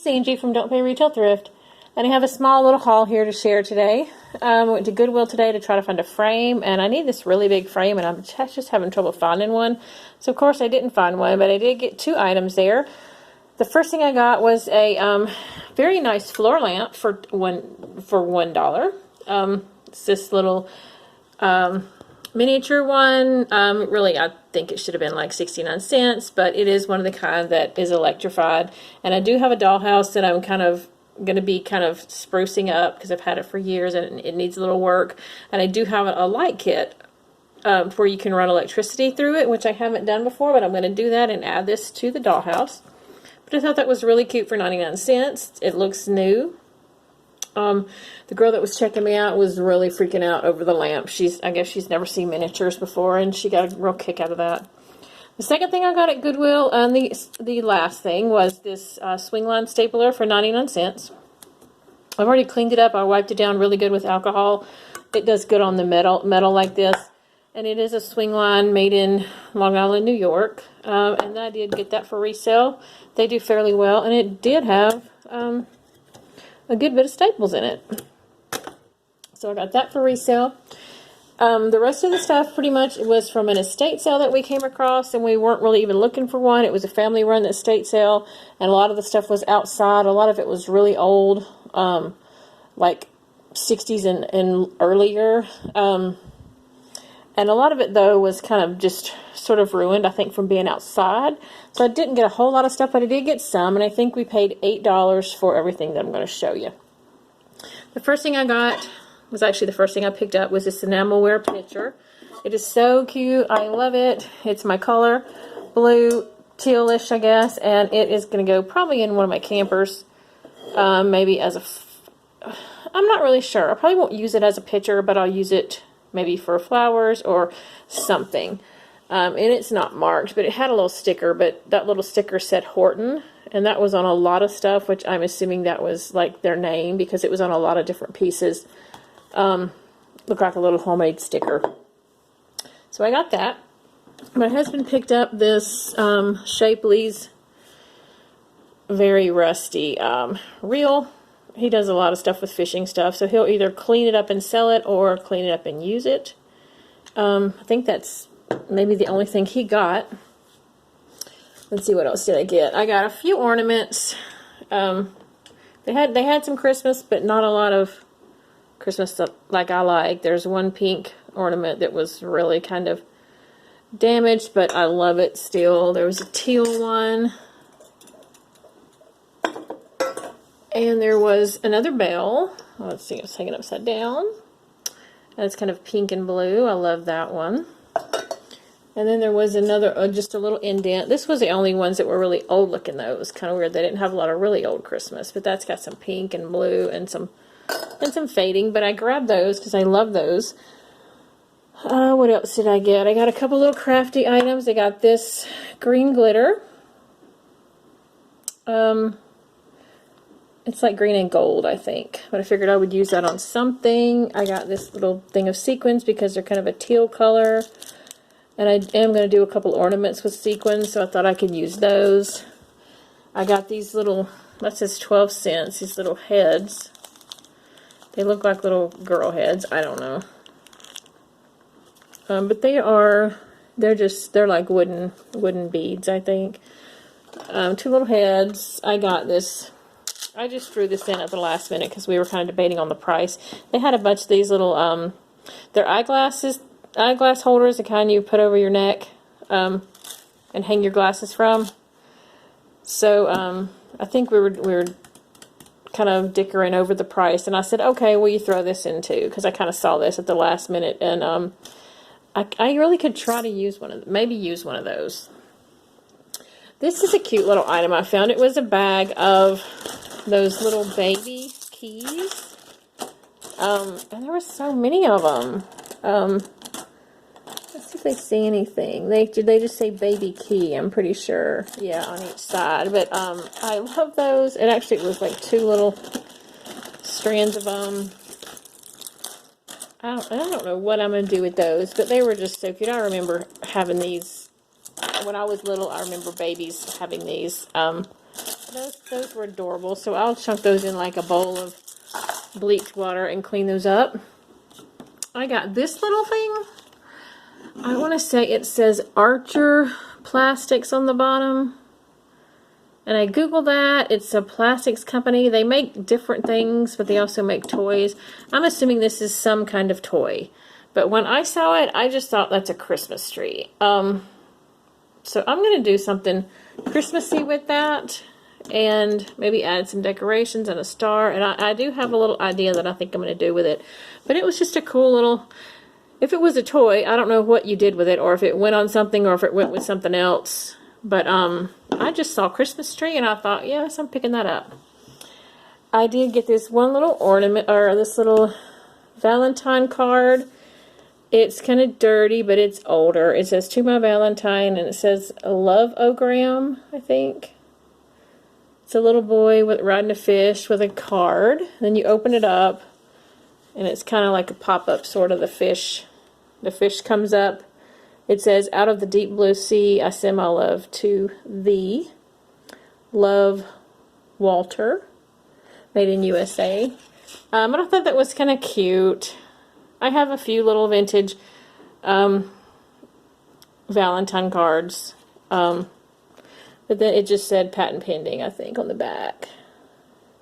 is Angie from Don't Pay Retail Thrift, and I have a small little haul here to share today. I went to Goodwill today to try to find a frame, and I need this really big frame, and I'm just having trouble finding one. So of course I didn't find one, but I did get 2 items there. The first thing I got was a very nice floor lamp for $1. It's this little miniature one. Really, I think it should have been like 69 cents, but it is one of the kind that is electrified. And I do have a dollhouse that I'm kind of going to be kind of sprucing up because I've had it for years and it needs a little work. And I do have a light kit where you can run electricity through it, which I haven't done before, but I'm going to do that and add this to the dollhouse. But I thought that was really cute for 99 cents. It looks new. The girl that was checking me out was really freaking out over the lamp. I guess she's never seen miniatures before, and she got a real kick out of that. The second thing I got at Goodwill, and the last thing, was this swing line stapler for 99 cents. I've already cleaned it up. I wiped it down really good with alcohol. It does good on the metal like this. And it is a swing line made in Long Island, New York. And I did get that for resale. They do fairly well, and it did have a good bit of staples in it. So I got that for resale. The rest of the stuff pretty much was from an estate sale that we came across, and we weren't really even looking for one. It was a family run estate sale, and a lot of the stuff was outside. A lot of it was really old, like 60s and earlier. And a lot of it, though, was kind of just sort of ruined, I think, from being outside. So I didn't get a whole lot of stuff, but I did get some. And I think we paid $8 for everything that I'm going to show you. The first thing I got was actually the first thing I picked up was this enamelware pitcher. It is so cute. I love it. It's my color, blue, tealish, I guess. And it is going to go probably in one of my campers. Maybe as I'm not really sure. I probably won't use it as a pitcher, but I'll use it maybe for flowers or something. And it's not marked, but it had a little sticker, but that little sticker said Horton, and that was on a lot of stuff, which I'm assuming that was like their name because it was on a lot of different pieces. Looked like a little homemade sticker. So I got that. My husband picked up this Shapley's very rusty reel. He does a lot of stuff with fishing stuff, so he'll either clean it up and sell it or clean it up and use it. I think that's maybe the only thing he got. Let's see, what else did I get? I got a few ornaments. They had some Christmas, but not a lot of Christmas stuff like I like. There's one pink ornament that was really kind of damaged, but I love it still. There was a teal one. And there was another bell. Oh, let's see, it's hanging upside down. And it's kind of pink and blue. I love that one. And then there was another, just a little indent. This was the only ones that were really old looking, though. It was kind of weird. They didn't have a lot of really old Christmas. But that's got some pink and blue and some fading. But I grabbed those because I love those. What else did I get? I got a couple little crafty items. I got this green glitter. It's like green and gold, I think. But I figured I would use that on something. I got this little thing of sequins because they're kind of a teal color. And I am going to do a couple ornaments with sequins, so I thought I could use those. I got these little, that says 12 cents, these little heads. They look like little girl heads. I don't know. But they're like wooden beads, I think. 2 little heads. I got this. I just threw this in at the last minute because we were kind of debating on the price. They had a bunch of these little, they're eyeglass holders, the kind you put over your neck and hang your glasses from. So I think we were kind of dickering over the price, and I said, okay, will you throw this in too? Because I kind of saw this at the last minute, and I really could try to use maybe use one of those. This is a cute little item I found. It was a bag of those little baby keys. And there were so many of them. Let's see if they say anything. They just say baby key, I'm pretty sure. Yeah, on each side. But I love those. And actually it was like 2 little strands of them. I don't know what I'm going to do with those, but they were just so cute. I remember having these when I was little. I remember babies having these. those were adorable. So I'll chunk those in like a bowl of bleach water and clean those up. I got this little thing. I want to say it says Archer Plastics on the bottom. And I googled that. It's a plastics company. They make different things, but they also make toys. I'm assuming this is some kind of toy. But when I saw it, I just thought that's a Christmas tree. So I'm going to do something Christmassy with that. And maybe add some decorations and a star. And I do have a little idea that I think I'm going to do with it. But it was just a cool little... If it was a toy, I don't know what you did with it. Or if it went on something or if it went with something else. But I just saw Christmas tree and I thought, yes, I'm picking that up. I did get this one little ornament, or this little Valentine card. It's kind of dirty, but it's older. It says, "To my Valentine," and it says a love-o-gram, I think. It's a little boy riding a fish with a card. Then you open it up, and it's kind of like a pop-up sort of the fish. The fish comes up. It says, "Out of the deep blue sea, I send my love to thee. Love, Walter." Made in USA. But I thought that was kind of cute. I have a few little vintage Valentine cards. But then it just said patent pending, I think, on the back.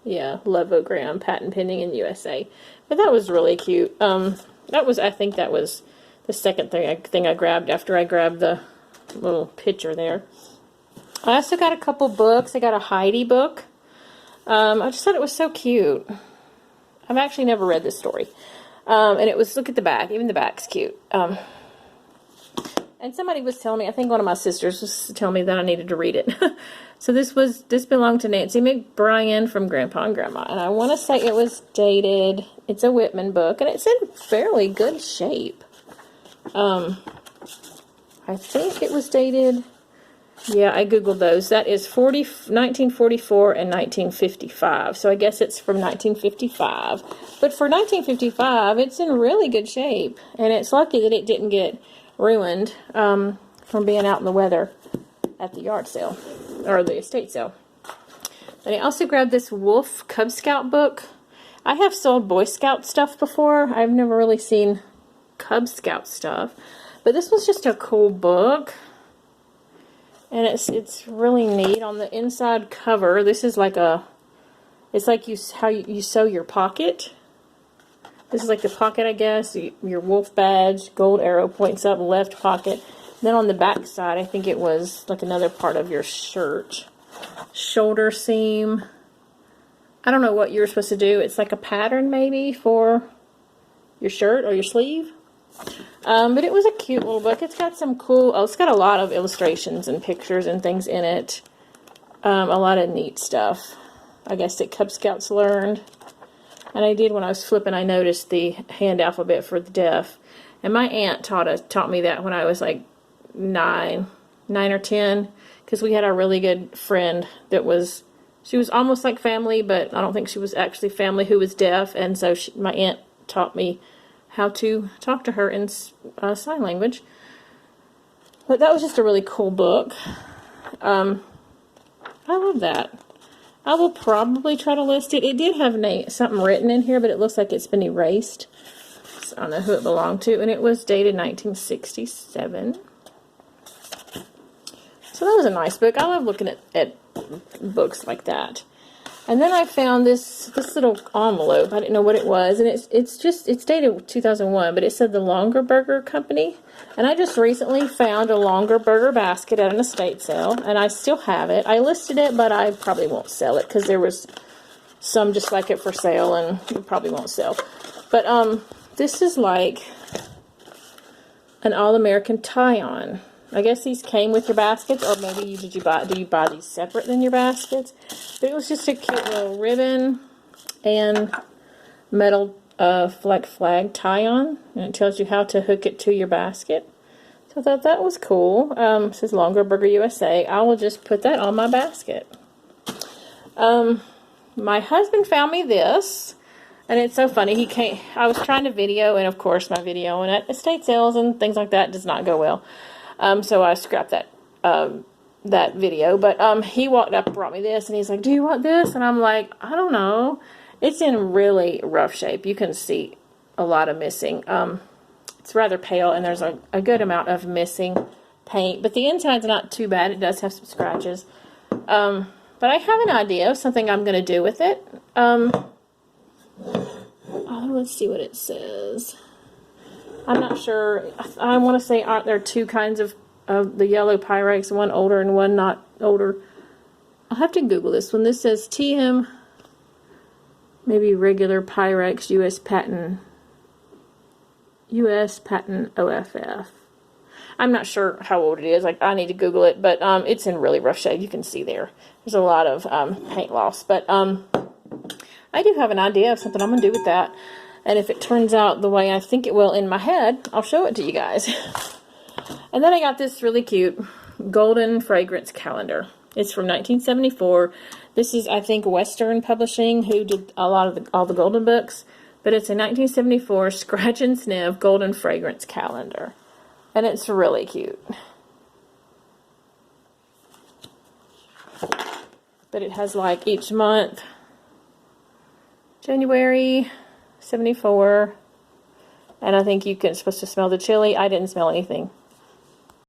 Yeah, Lovogram, patent pending in USA. But that was really cute. I think that was the second thing I grabbed after I grabbed the little picture there. I also got a couple books. I got a Heidi book. I just thought it was so cute. I've actually never read this story. And it was, look at the back. Even the back's cute. And somebody was telling me, I think one of my sisters was telling me that I needed to read it. So this belonged to Nancy McBrien from Grandpa and Grandma. And I want to say it was dated. It's a Whitman book. And it's in fairly good shape. I think it was dated. Yeah, I googled those. That is 1944 and 1955. So I guess it's from 1955. But for 1955, it's in really good shape. And it's lucky that it didn't get ruined from being out in the weather at the yard sale. Or the estate sale. And I also grabbed this Wolf Cub Scout book. I have sold Boy Scout stuff before. I've never really seen Cub Scout stuff. But this was just a cool book. And it's really neat. On the inside cover, this is like it's like how you sew your pocket. This is like the pocket, I guess. Your wolf badge, gold arrow points up, left pocket. Then on the back side, I think it was like another part of your shirt. Shoulder seam. I don't know what you're supposed to do. It's like a pattern maybe for your shirt or your sleeve. But it was a cute little book. It's got some cool, it's got a lot of illustrations and pictures and things in it. A lot of neat stuff. I guess that Cub Scouts learned. And I did when I was flipping, I noticed the hand alphabet for the deaf. And my aunt taught me that when I was like 9 or 10. Because we had a really good friend that she was almost like family, but I don't think she was actually family, who was deaf. And so my aunt taught me how to talk to her in sign language. But that was just a really cool book. I love that. I will probably try to list it. It did have something written in here, but it looks like it's been erased. So I don't know who it belonged to. And it was dated 1967. So that was a nice book. I love looking at books like that. And then I found this little envelope. I didn't know what it was. And it's dated 2001, but it said the Longer Burger Company. And I just recently found a Longer Burger basket at an estate sale. And I still have it. I listed it, but I probably won't sell it because there was some just like it for sale and it probably won't sell. But this is like an All-American tie-on. I guess these came with your baskets, or maybe do you buy these separate than your baskets? But it was just a cute little ribbon and metal flag tie-on, and it tells you how to hook it to your basket. So I thought that was cool. It says Longer Burger USA. I will just put that on my basket. My husband found me this, and it's so funny. I was trying to video, and of course my videoing at estate sales and things like that does not go well. So I scrapped that that video, but he walked up and brought me this, and he's like, do you want this? And I'm like, I don't know. It's in really rough shape. You can see a lot of missing. It's rather pale, and there's a good amount of missing paint, but the inside's not too bad. It does have some scratches. But I have an idea of something I'm going to do with it. Let's see what it says. I'm not sure. I want to say, aren't there two kinds of the yellow Pyrex, one older and one not older? I'll have to Google this one. This says TM, maybe regular Pyrex US patent OFF. I'm not sure how old it is. Like, I need to Google it, but it's in really rough shape. You can see there's a lot of paint loss. But I do have an idea of something I'm going to do with that. And if it turns out the way I think it will in my head, I'll show it to you guys. And then I got this really cute golden fragrance calendar. It's from 1974. This is, I think, Western Publishing, who did a lot of all the golden books. But it's a 1974 scratch and sniff golden fragrance calendar. And it's really cute. But it has like each month. January 74. And I think you can supposed to smell the chili. I didn't smell anything.